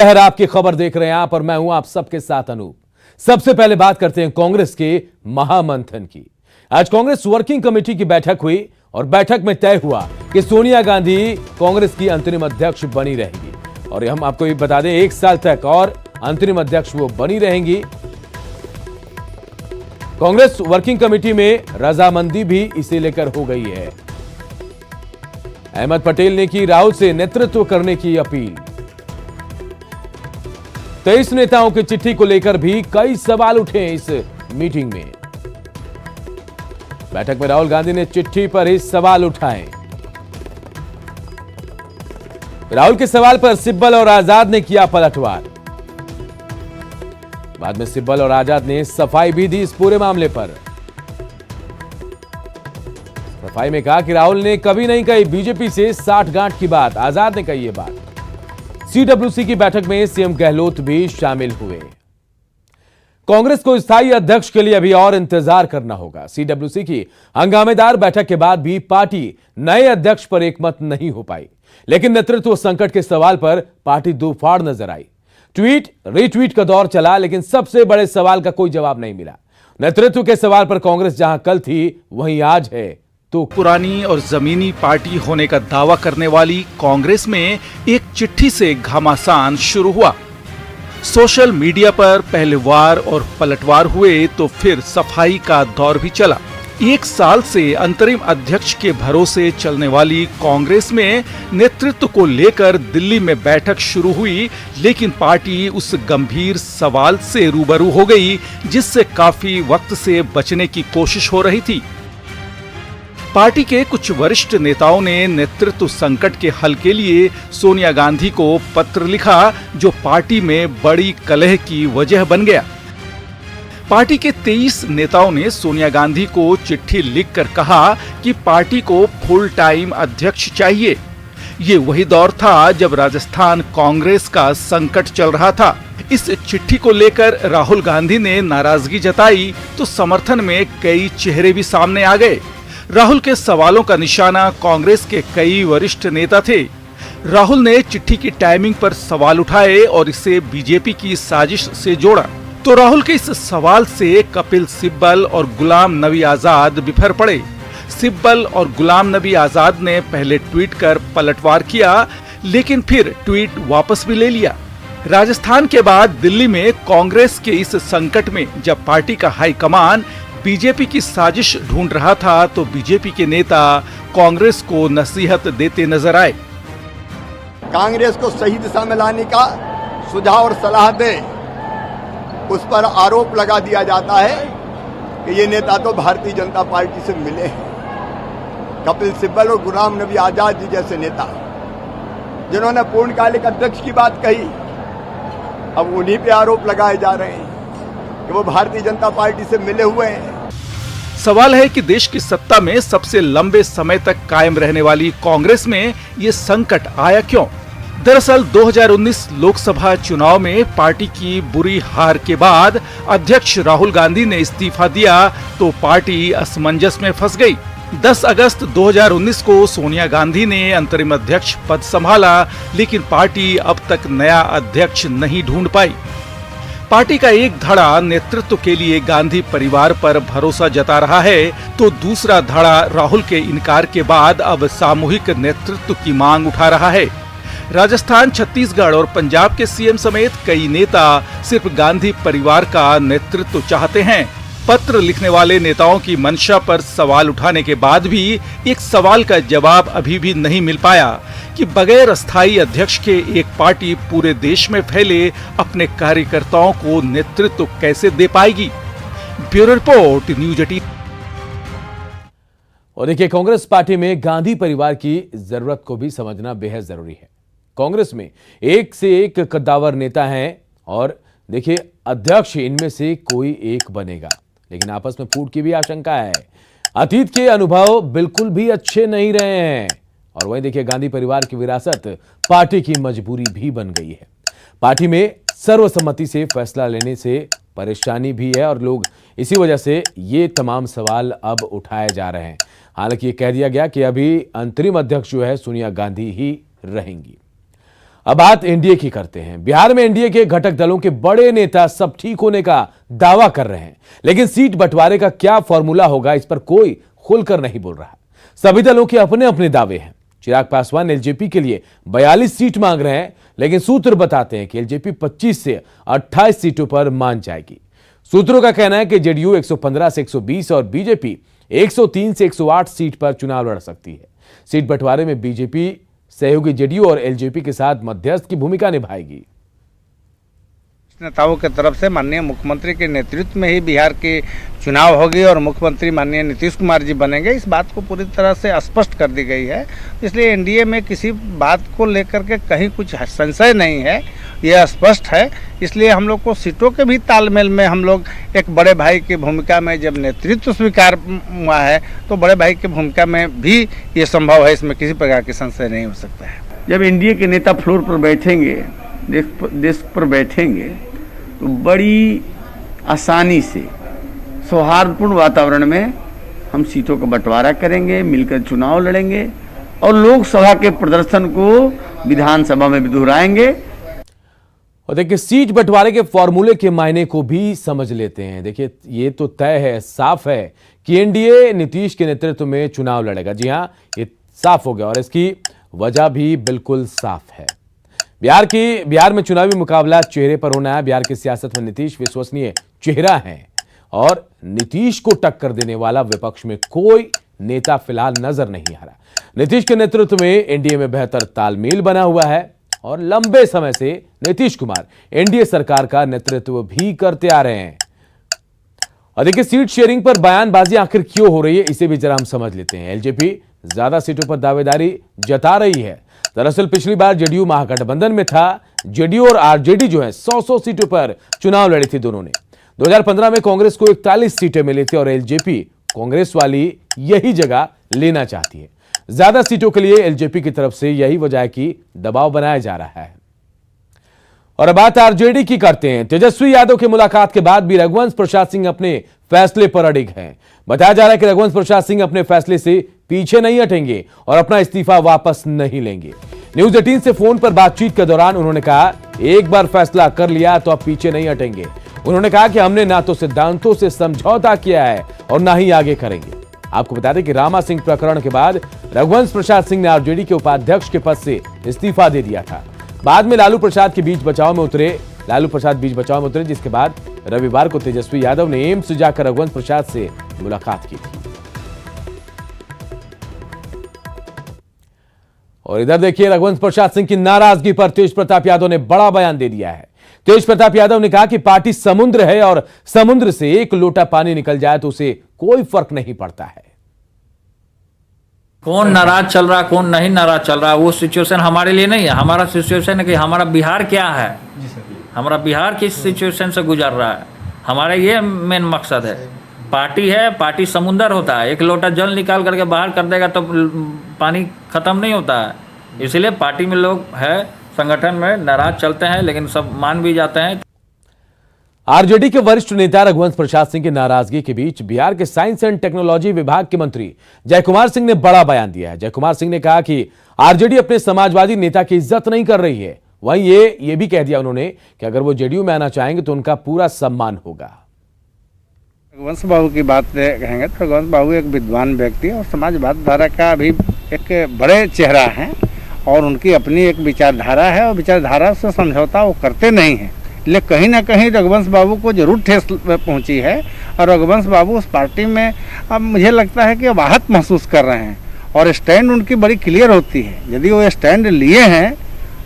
शहर आपकी खबर देख रहे हैं आप और मैं हूं आप सबके साथ अनूप। सबसे पहले बात करते हैं कांग्रेस के महामंथन की। आज कांग्रेस वर्किंग कमेटी की बैठक हुई और बैठक में तय हुआ कि सोनिया गांधी कांग्रेस की अंतरिम अध्यक्ष बनी रहेगी और हम आपको ये बता दें 1 साल तक और अंतरिम अध्यक्ष वो बनी रहेंगी। कांग्रेस वर्किंग कमेटी में रजामंदी भी इसे लेकर हो गई है। अहमद पटेल ने की राहुल से नेतृत्व करने की अपील। 23 नेताओं की चिट्ठी को लेकर भी कई सवाल उठे इस मीटिंग में। बैठक में राहुल गांधी ने चिट्ठी पर ही सवाल उठाए। राहुल के सवाल पर सिब्बल और आजाद ने किया पलटवार। बाद में सिब्बल और आजाद ने सफाई भी दी इस पूरे मामले पर। सफाई में कहा कि राहुल ने कभी नहीं कही बीजेपी से साठगांठ की बात। आजाद ने कही यह बात। सीडब्ल्यूसी की बैठक में सीएम गहलोत भी शामिल हुए। कांग्रेस को स्थायी अध्यक्ष के लिए अभी और इंतजार करना होगा। सीडब्ल्यूसी की हंगामेदार बैठक के बाद भी पार्टी नए अध्यक्ष पर एकमत नहीं हो पाई, लेकिन नेतृत्व संकट के सवाल पर पार्टी दूफाड़ नजर आई। ट्वीट रीट्वीट का दौर चला, लेकिन सबसे बड़े सवाल का कोई जवाब नहीं मिला। नेतृत्व के सवाल पर कांग्रेस जहां कल थी वहीं आज है तो पुरानी और जमीनी पार्टी होने का दावा करने वाली कांग्रेस में एक चिट्ठी से घमासान शुरू हुआ। सोशल मीडिया पर पहले वार और पलटवार हुए तो फिर सफाई का दौर भी चला। 1 साल से अंतरिम अध्यक्ष के भरोसे चलने वाली कांग्रेस में नेतृत्व को लेकर दिल्ली में बैठक शुरू हुई, लेकिन पार्टी उस गंभीर सवाल से रूबरू हो गई जिससे काफी वक्त से बचने की कोशिश हो रही थी। पार्टी के कुछ वरिष्ठ नेताओं ने नेतृत्व संकट के हल के लिए सोनिया गांधी को पत्र लिखा, जो पार्टी में बड़ी कलह की वजह बन गया। पार्टी के 23 नेताओं ने सोनिया गांधी को चिट्ठी लिखकर कहा कि पार्टी को फुल टाइम अध्यक्ष चाहिए। ये वही दौर था जब राजस्थान कांग्रेस का संकट चल रहा था। इस चिट्ठी को लेकर राहुल गांधी ने नाराजगी जताई तो समर्थन में कई चेहरे भी सामने आ गए। राहुल के सवालों का निशाना कांग्रेस के कई वरिष्ठ नेता थे। राहुल ने चिट्ठी की टाइमिंग पर सवाल उठाए और इसे बीजेपी की साजिश से जोड़ा। तो राहुल के इस सवाल से कपिल सिब्बल और गुलाम नबी आजाद बिफर पड़े। सिब्बल और गुलाम नबी आजाद ने पहले ट्वीट कर पलटवार किया, लेकिन फिर ट्वीट वापस भी ले लिया। राजस्थान के बाद दिल्ली में कांग्रेस के इस संकट में जब पार्टी का हाईकमान बीजेपी की साजिश ढूंढ रहा था, तो बीजेपी के नेता कांग्रेस को नसीहत देते नजर आए। कांग्रेस को सही दिशा में लाने का सुझाव और सलाह दे, उस पर आरोप लगा दिया जाता है कि ये नेता तो भारतीय जनता पार्टी से मिले हैं। कपिल सिब्बल और गुलाम नबी आजाद जी जैसे नेता जिन्होंने पूर्णकालिक अध्यक्ष की बात कही, अब उन्हीं पे आरोप लगाए जा रहे हैं कि वो भारतीय जनता पार्टी से मिले हुए हैं। सवाल है कि देश की सत्ता में सबसे लंबे समय तक कायम रहने वाली कांग्रेस में ये संकट आया क्यों? दरअसल 2019 लोकसभा चुनाव में पार्टी की बुरी हार के बाद अध्यक्ष राहुल गांधी ने इस्तीफा दिया तो पार्टी असमंजस में फंस गई। 10 अगस्त 2019 को सोनिया गांधी ने अंतरिम अध्यक्ष पद संभाला, लेकिन पार्टी अब तक नया अध्यक्ष नहीं ढूंढ पाई। पार्टी का एक धड़ा नेतृत्व के लिए गांधी परिवार पर भरोसा जता रहा है, तो दूसरा धड़ा राहुल के इनकार के बाद अब सामूहिक नेतृत्व की मांग उठा रहा है। राजस्थान, छत्तीसगढ़ और पंजाब के सीएम समेत कई नेता सिर्फ गांधी परिवार का नेतृत्व चाहते हैं। पत्र लिखने वाले नेताओं की मंशा पर सवाल उठाने के बाद भी एक सवाल का जवाब अभी भी नहीं मिल पाया कि बगैर अस्थायी अध्यक्ष के एक पार्टी पूरे देश में फैले अपने कार्यकर्ताओं को नेतृत्व कैसे दे पाएगी। Bureau report, news 18। और देखिए, कांग्रेस पार्टी में गांधी परिवार की जरूरत को भी समझना बेहद जरूरी है। कांग्रेस में एक से एक कद्दावर नेता हैं और देखिए अध्यक्ष इनमें से कोई एक बनेगा, लेकिन आपस में फूट की भी आशंका है। अतीत के अनुभव बिल्कुल भी अच्छे नहीं रहे हैं और वहीं देखिए गांधी परिवार की विरासत पार्टी की मजबूरी भी बन गई है। पार्टी में सर्वसम्मति से फैसला लेने से परेशानी भी है और लोग इसी वजह से ये तमाम सवाल अब उठाए जा रहे हैं। हालांकि ये कह दिया गया कि अभी अंतरिम अध्यक्ष जो है सोनिया गांधी ही रहेंगी। अब बात एनडीए की करते हैं। बिहार में एनडीए के घटक दलों के बड़े नेता सब ठीक होने का दावा कर रहे हैं, लेकिन सीट बंटवारे का क्या फॉर्मूला होगा, इस पर कोई खुलकर नहीं बोल रहा। सभी दलों के अपने अपने दावे हैं। चिराग पासवान एलजेपी के लिए 42 सीट मांग रहे हैं, लेकिन सूत्र बताते हैं कि एलजेपी 25 से 28 सीटों पर मान जाएगी। सूत्रों का कहना है कि जेडीयू 115 से 120 और बीजेपी 103 से 108 सीट पर चुनाव लड़ सकती है। सीट बंटवारे में बीजेपी सहयोगी जेडीयू और एलजेपी के साथ मध्यस्थ की भूमिका निभाएगी। नेताओं की तरफ से माननीय मुख्यमंत्री के नेतृत्व में ही बिहार की चुनाव होगी और मुख्यमंत्री माननीय नीतीश कुमार जी बनेंगे, इस बात को पूरी तरह से स्पष्ट कर दी गई है। इसलिए एनडीए में किसी बात को लेकर के कहीं कुछ संशय नहीं है, यह स्पष्ट है। इसलिए हम लोग को सीटों के भी तालमेल में हम लोग एक बड़े भाई की भूमिका में जब नेतृत्व स्वीकार हुआ है तो बड़े भाई की भूमिका में भी ये संभव है, इसमें किसी प्रकार की संशय नहीं हो सकता है। जब एनडीए के नेता फ्लोर पर बैठेंगे, डेस्क पर बैठेंगे, तो बड़ी आसानी से सौहार्दपूर्ण वातावरण में हम सीटों का बंटवारा करेंगे, मिलकर चुनाव लड़ेंगे और लोकसभा के प्रदर्शन को विधानसभा में भी दोहराएंगे। और देखिए, सीट बंटवारे के फॉर्मूले के मायने को भी समझ लेते हैं। देखिए, ये तो तय है, साफ है कि एनडीए नीतीश के नेतृत्व में चुनाव लड़ेगा। जी हां, ये साफ हो गया और इसकी वजह भी बिल्कुल साफ है। बिहार में चुनावी मुकाबला चेहरे पर होना है। बिहार की सियासत में नीतीश विश्वसनीय चेहरा है और नीतीश को टक्कर देने वाला विपक्ष में कोई नेता फिलहाल नजर नहीं आ रहा। नीतीश के नेतृत्व में एनडीए में बेहतर तालमेल बना हुआ है और लंबे समय से नीतीश कुमार एनडीए सरकार का नेतृत्व भी करते आ रहे हैं। और देखिए, सीट शेयरिंग पर बयानबाजी आखिर क्यों हो रही है, इसे भी जरा हम समझ लेते हैं। एलजेपी ज्यादा सीटों पर दावेदारी जता रही है। दरअसल पिछली बार जेडीयू महागठबंधन में था। जेडीयू और आरजेडी जो है 100 सीटों पर चुनाव लड़ी थी दोनों ने। 2015 में कांग्रेस को 41 सीटें मिली थी और एलजेपी कांग्रेस वाली यही जगह लेना चाहती है। ज्यादा सीटों के लिए एलजेपी की तरफ से यही वजह है कि दबाव बनाया जा रहा है। और बात आरजेडी की करते हैं। तेजस्वी यादव की मुलाकात के बाद भी रघुवंश प्रसाद सिंह अपने फैसले पर अडिग हैं। बताया जा रहा है कि रघुवंश प्रसाद सिंह अपने फैसले से पीछे नहीं हटेंगे और अपना इस्तीफा वापस नहीं लेंगे। न्यूज 18 से फोन पर बातचीत के दौरान उन्होंने कहा, एक बार फैसला कर लिया तो अब पीछे नहीं हटेंगे। उन्होंने कहा कि हमने ना तो सिद्धांतों से समझौता किया है और ना ही आगे करेंगे। आपको बता दें कि रामा सिंह प्रकरण के बाद रघुवंश प्रसाद सिंह ने आरजेडी के उपाध्यक्ष के पद से इस्तीफा दे दिया था। बाद में लालू प्रसाद बीच बचाव में उतरे, जिसके बाद रविवार को तेजस्वी यादव ने एम्स जाकर रघुवंश प्रसाद से मुलाकात की थी। और इधर देखिए, रघुवंश प्रसाद सिंह की नाराजगी पर तेज प्रताप यादव ने बड़ा बयान दे दिया है। तेज प्रताप यादव ने कहा कि पार्टी समुद्र है और समुद्र से एक लोटा पानी निकल जाए तो उसे कोई फर्क नहीं पड़ता है। कौन नाराज चल रहा, कौन नहीं नाराज चल रहा, वो सिचुएशन हमारे लिए नहीं है। हमारा सिचुएशन है कि हमारा बिहार क्या है, हमारा बिहार किस सिचुएशन से गुजर रहा है, हमारा ये मेन मकसद है। पार्टी है, पार्टी समुंदर होता है, एक लोटा जल निकाल करके बाहर कर देगा तो पानी खत्म नहीं होता है। इसलिए पार्टी में लोग है, संगठन में नाराज चलते हैं, लेकिन सब मान भी जाते हैं। आरजेडी के वरिष्ठ नेता रघुवंश प्रसाद सिंह की नाराजगी के बीच बिहार के साइंस एंड टेक्नोलॉजी विभाग के मंत्री जयकुमार सिंह ने बड़ा बयान दिया है। जयकुमार सिंह ने कहा कि आरजेडी अपने समाजवादी नेता की इज्जत नहीं कर रही है। वहीं ये भी कह दिया उन्होंने कि अगर वो जेडीयू में आना चाहेंगे तो उनका पूरा सम्मान होगा। रघुवंश बाबू की बात कहेंगे तो रघुवंश बाबू एक विद्वान व्यक्ति और समाजवाद धारा का भी एक बड़े चेहरा हैं और उनकी अपनी एक विचारधारा है और विचारधारा से समझौता वो करते नहीं हैं। लेकिन कहीं ना कहीं रघुवंश बाबू को जरूर ठेस पहुंची है और रघुवंश बाबू उस पार्टी में अब मुझे लगता है कि वाहत महसूस कर रहे हैं और स्टैंड उनकी बड़ी क्लियर होती है। यदि वो स्टैंड लिए हैं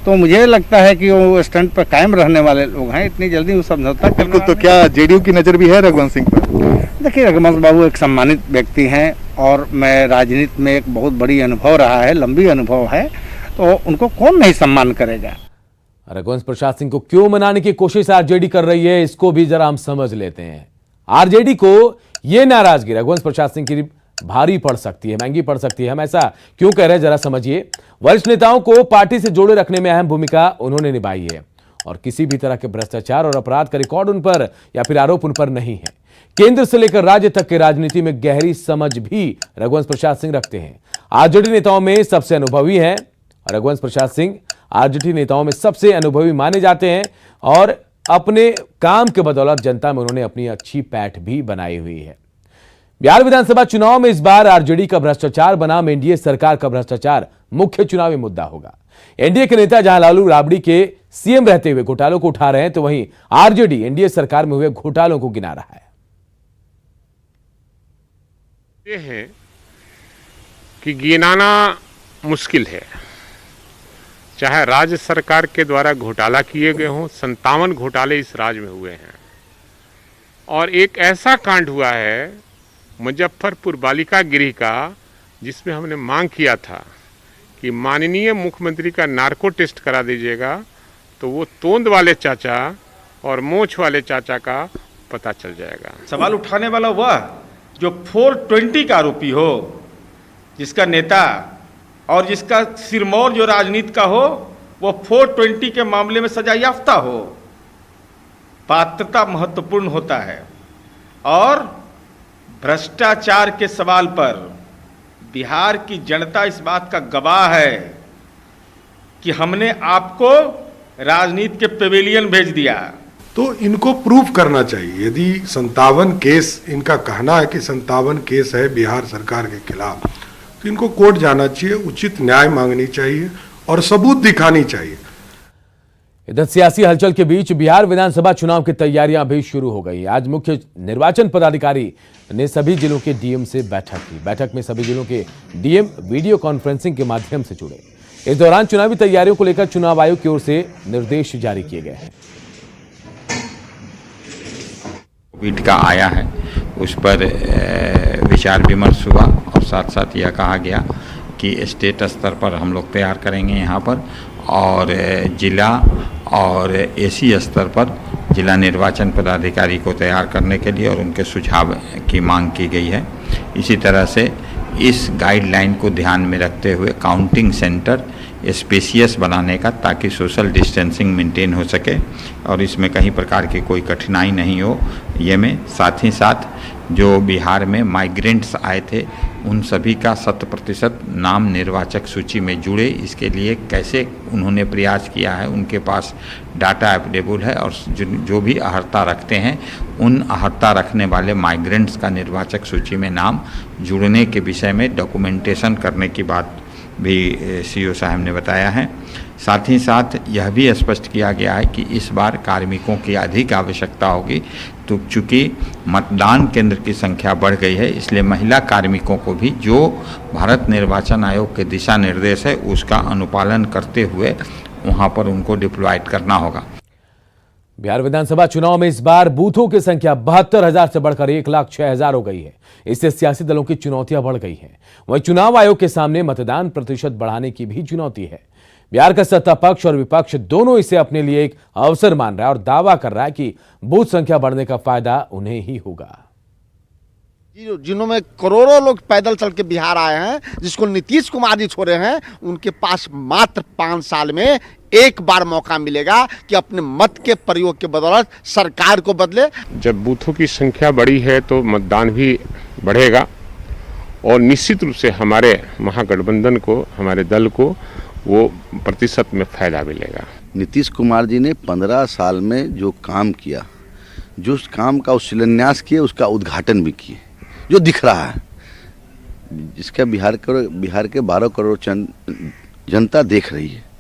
तो मुझे लगता है कि वो स्टैंड पर कायम रहने वाले लोग हैं। इतनी जल्दी वो समझौता बिल्कुल। तो क्या जेडीयू की नज़र भी है रघुवंश सिंह पर? देखिए, रघुवंश बाबू एक सम्मानित व्यक्ति हैं और मैं राजनीति में एक बहुत बड़ी अनुभव रहा है, लंबी अनुभव है, तो उनको कौन नहीं सम्मान करेगा। रघुवंश प्रसाद सिंह को क्यों मनाने की कोशिश आरजेडी कर रही है, इसको भी जरा हम समझ लेते हैं। आरजेडी को यह नाराजगी रघुवंश प्रसाद सिंह की भारी पड़ सकती है, महंगी पड़ सकती है। हम ऐसा क्यों कह रहे हैं, जरा समझिए। वरिष्ठ नेताओं को पार्टी से जोड़े रखने में अहम भूमिका उन्होंने निभाई है और किसी भी तरह के भ्रष्टाचार और अपराध का रिकॉर्ड उन पर या फिर आरोप उन पर नहीं है। केंद्र से लेकर राज्य तक की राजनीति में गहरी समझ भी रघुवंश प्रसाद सिंह रखते हैं। आरजेडी नेताओं में सबसे अनुभवी हैं रघुवंश प्रसाद सिंह। आरजेडी नेताओं में सबसे अनुभवी माने जाते हैं और अपने काम के बदौलत जनता में उन्होंने अपनी अच्छी पैठ भी बनाई हुई है। बिहार विधानसभा चुनाव में इस बार आरजेडी का भ्रष्टाचार बनाम एनडीए सरकार का भ्रष्टाचार मुख्य चुनावी मुद्दा होगा। एनडीए के नेता जहां लालू राबड़ी के सीएम रहते हुए घोटालों को उठा रहे हैं, तो वहीं आरजेडी एनडीए सरकार में हुए घोटालों को गिना रहा है। ये है कि गिनाना मुश्किल है। चाहे राज्य सरकार के द्वारा घोटाला किए गए हों, 57 घोटाले इस राज्य में हुए हैं। और एक ऐसा कांड हुआ है मुजफ्फरपुर बालिका गृह का, जिसमें हमने मांग किया था कि माननीय मुख्यमंत्री का नार्को टेस्ट करा दीजिएगा, तो वो तोंद वाले चाचा और मोछ वाले चाचा का पता चल जाएगा। सवाल उठाने वाला वह जो 420 का आरोपी हो, जिसका नेता और जिसका सिरमौर जो राजनीति का हो, वो 420 के मामले में सजा याफ्ता हो। पात्रता महत्वपूर्ण होता है और भ्रष्टाचार के सवाल पर बिहार की जनता इस बात का गवाह है कि हमने आपको राजनीति के पेवेलियन भेज दिया। तो इनको प्रूफ करना चाहिए। यदि 57 केस, इनका कहना है कि 57 केस है बिहार सरकार के खिलाफ, तो इनको कोर्ट जाना चाहिए, उचित न्याय मांगनी चाहिए और सबूत दिखानी चाहिए। इधर सियासी हलचल के बीच बिहार विधानसभा चुनाव की तैयारियां भी शुरू हो गई। आज मुख्य निर्वाचन पदाधिकारी ने सभी जिलों के डीएम से बैठक की। बैठक में सभी जिलों के डीएम वीडियो कॉन्फ्रेंसिंग के माध्यम से जुड़े। इस दौरान चुनावी तैयारियों को लेकर चुनाव आयोग की ओर से निर्देश जारी किए गए हैं। कोविड का आया है, उस पर विचार विमर्श हुआ और साथ साथ यह कहा गया कि स्टेट स्तर पर हम लोग तैयार करेंगे यहाँ पर, और जिला और एसी स्तर पर जिला निर्वाचन पदाधिकारी को तैयार करने के लिए और उनके सुझाव की मांग की गई है। इसी तरह से इस गाइडलाइन को ध्यान में रखते हुए काउंटिंग सेंटर स्पेसियस बनाने का, ताकि सोशल डिस्टेंसिंग मेंटेन हो सके और इसमें कहीं प्रकार की कोई कठिनाई नहीं हो। ये में साथ ही साथ जो बिहार में माइग्रेंट्स आए थे, उन सभी का 100% नाम निर्वाचक सूची में जुड़े, इसके लिए कैसे उन्होंने प्रयास किया है, उनके पास डाटा अवेलेबल है और जो भी अहर्ता रखते हैं, उन अहर्ता रखने वाले माइग्रेंट्स का निर्वाचक सूची में नाम जुड़ने के विषय में डॉक्यूमेंटेशन करने की बात भी सीओ साहब ने बताया है। साथ ही साथ यह भी स्पष्ट किया गया है कि इस बार कार्मिकों की अधिक आवश्यकता होगी, तो चूँकि मतदान केंद्र की संख्या बढ़ गई है, इसलिए महिला कार्मिकों को भी जो भारत निर्वाचन आयोग के दिशा निर्देश है उसका अनुपालन करते हुए वहां पर उनको डिप्लॉयड करना होगा। बिहार विधानसभा चुनाव में इस बार बूथों की संख्या 72,000 से बढ़कर 1,06,000 हो गई है। इससे सियासी दलों की चुनौतियां बढ़ गई हैं। वहीं चुनाव आयोग के सामने मतदान प्रतिशत बढ़ाने की भी चुनौती है। बिहार का सत्ता पक्ष और विपक्ष दोनों इसे अपने लिए एक अवसर मान रहा है और दावा कर रहा है कि बूथ संख्या बढ़ने का फायदा उन्हें ही होगा। जिन्हों में करोड़ों लोग पैदल चल के बिहार आए हैं, जिसको नीतीश कुमार जी छोड़े हैं, उनके पास मात्र 5 साल में एक बार मौका मिलेगा कि अपने मत के प्रयोग के बदौलत सरकार को बदले। जब बूथों की संख्या बढ़ी है तो मतदान भी बढ़ेगा और निश्चित रूप से हमारे महागठबंधन को, हमारे दल को वो प्रतिशत में फायदा मिलेगा। नीतीश कुमार जी ने 15 साल में जो काम किया, जो काम का शिलान्यास किए, उसका उद्घाटन भी किए, जो दिख रहा है, जिसका बिहार के 12 करोड़ जनता देख रही है।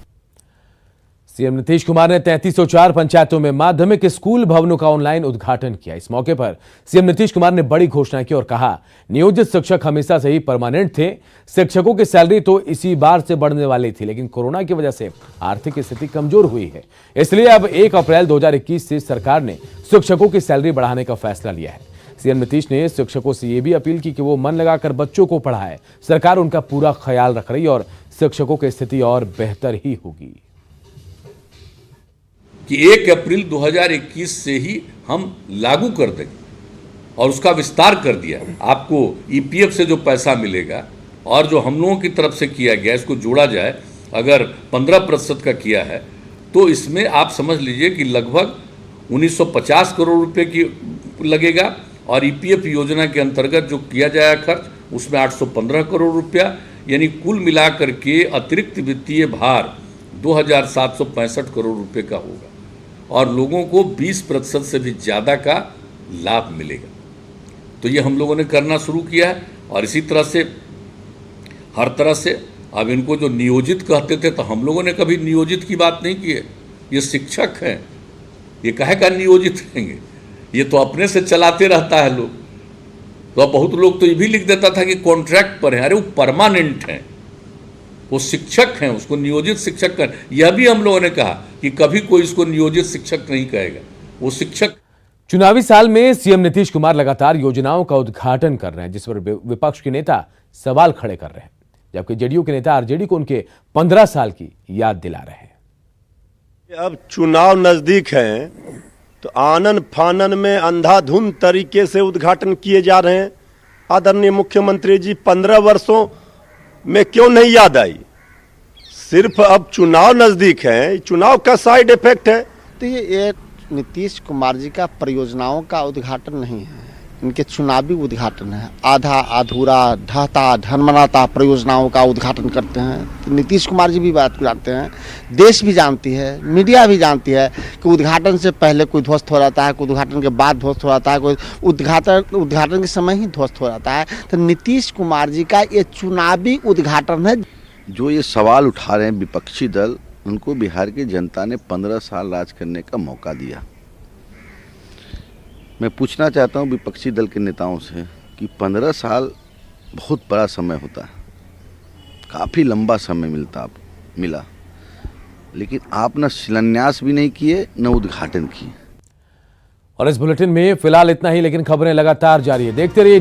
सीएम नीतीश कुमार ने 3304 पंचायतों में माध्यमिक स्कूल भवनों का ऑनलाइन उद्घाटन किया। इस मौके पर सीएम नीतीश कुमार ने बड़ी घोषणा की और कहा, नियोजित शिक्षक हमेशा से ही परमानेंट थे। शिक्षकों की सैलरी तो इसी बार से बढ़ने वाली थी, लेकिन कोरोना की वजह से आर्थिक स्थिति कमजोर हुई है, इसलिए अब 1 अप्रैल 2021 से सरकार ने शिक्षकों की सैलरी बढ़ाने का फैसला लिया है। सीएम नीतीश ने शिक्षकों से यह भी अपील की कि वो मन लगाकर बच्चों को पढ़ाए। सरकार उनका पूरा ख्याल रख रही है और शिक्षकों की स्थिति और बेहतर ही होगी। कि 1 अप्रैल 2021 से ही हम लागू कर देंगे और उसका विस्तार कर दिया। आपको ईपीएफ से जो पैसा मिलेगा और जो हम लोगों की तरफ से किया गया, इसको जोड़ा जाए, अगर 15% का किया है तो इसमें आप समझ लीजिए कि लगभग 1950 करोड़ रुपए की लगेगा और ईपीएफ योजना के अंतर्गत जो किया जाएगा खर्च, उसमें 815 करोड़ रुपया, यानी कुल मिलाकर के अतिरिक्त वित्तीय भार 2765 करोड़ रुपए का होगा और लोगों को 20% से भी ज़्यादा का लाभ मिलेगा। तो ये हम लोगों ने करना शुरू किया है और इसी तरह से हर तरह से अब इनको जो नियोजित कहते थे तो हम लोगों ने कभी नियोजित की बात नहीं की है। ये शिक्षक हैं, ये काहे का नियोजित रहेंगे, ये तो अपने से चलाते रहता है लोग। तो अब बहुत लोग तो ये भी लिख देता था कि कॉन्ट्रैक्ट पर है, अरे वो परमानेंट हैं, वो शिक्षक हैं, उसको नियोजित शिक्षक कर। यह भी हम लोगों ने कहा कि कभी कोई इसको नियोजित शिक्षक नहीं कहेगा, वो शिक्षक। चुनावी साल में सीएम नीतीश कुमार लगातार योजनाओं का उद्घाटन कर रहे हैं, जिस पर विपक्ष के नेता सवाल खड़े कर रहे हैं, जबकि जेडीयू के नेता आरजेडी को उनके 15 साल की याद दिला रहे हैं। अब चुनाव नजदीक है तो आनन फानन में अंधाधुंध तरीके से उद्घाटन किए जा रहे हैं। आदरणीय मुख्यमंत्री जी 15 वर्षों में क्यों नहीं याद आई? सिर्फ अब चुनाव नजदीक है, चुनाव का साइड इफेक्ट है। तो ये एक नीतीश कुमार जी का परियोजनाओं का उद्घाटन नहीं है, इनके चुनावी उद्घाटन है। आधा अधूरा ढहता ढनमनाता परियोजनाओं का उद्घाटन करते हैं। तो नीतीश कुमार जी भी बात करते हैं, देश भी जानती है, मीडिया भी जानती है कि उद्घाटन से पहले कोई ध्वस्त हो जाता है, कोई उद्घाटन के बाद ध्वस्त हो जाता है, कोई उद्घाटन के समय ही ध्वस्त हो जाता है। तो नीतीश कुमार जी का ये चुनावी उद्घाटन है। जो ये सवाल उठा रहे हैं विपक्षी दल, उनको बिहार की जनता ने 15 साल राज करने का मौका दिया। मैं पूछना चाहता हूं विपक्षी दल के नेताओं से कि 15 साल बहुत बड़ा समय होता है, काफ़ी लंबा समय मिला, लेकिन आप न शिलान्यास भी नहीं किए न उद्घाटन किए। और इस बुलेटिन में फिलहाल इतना ही, लेकिन खबरें लगातार जारी है, देखते रहिए।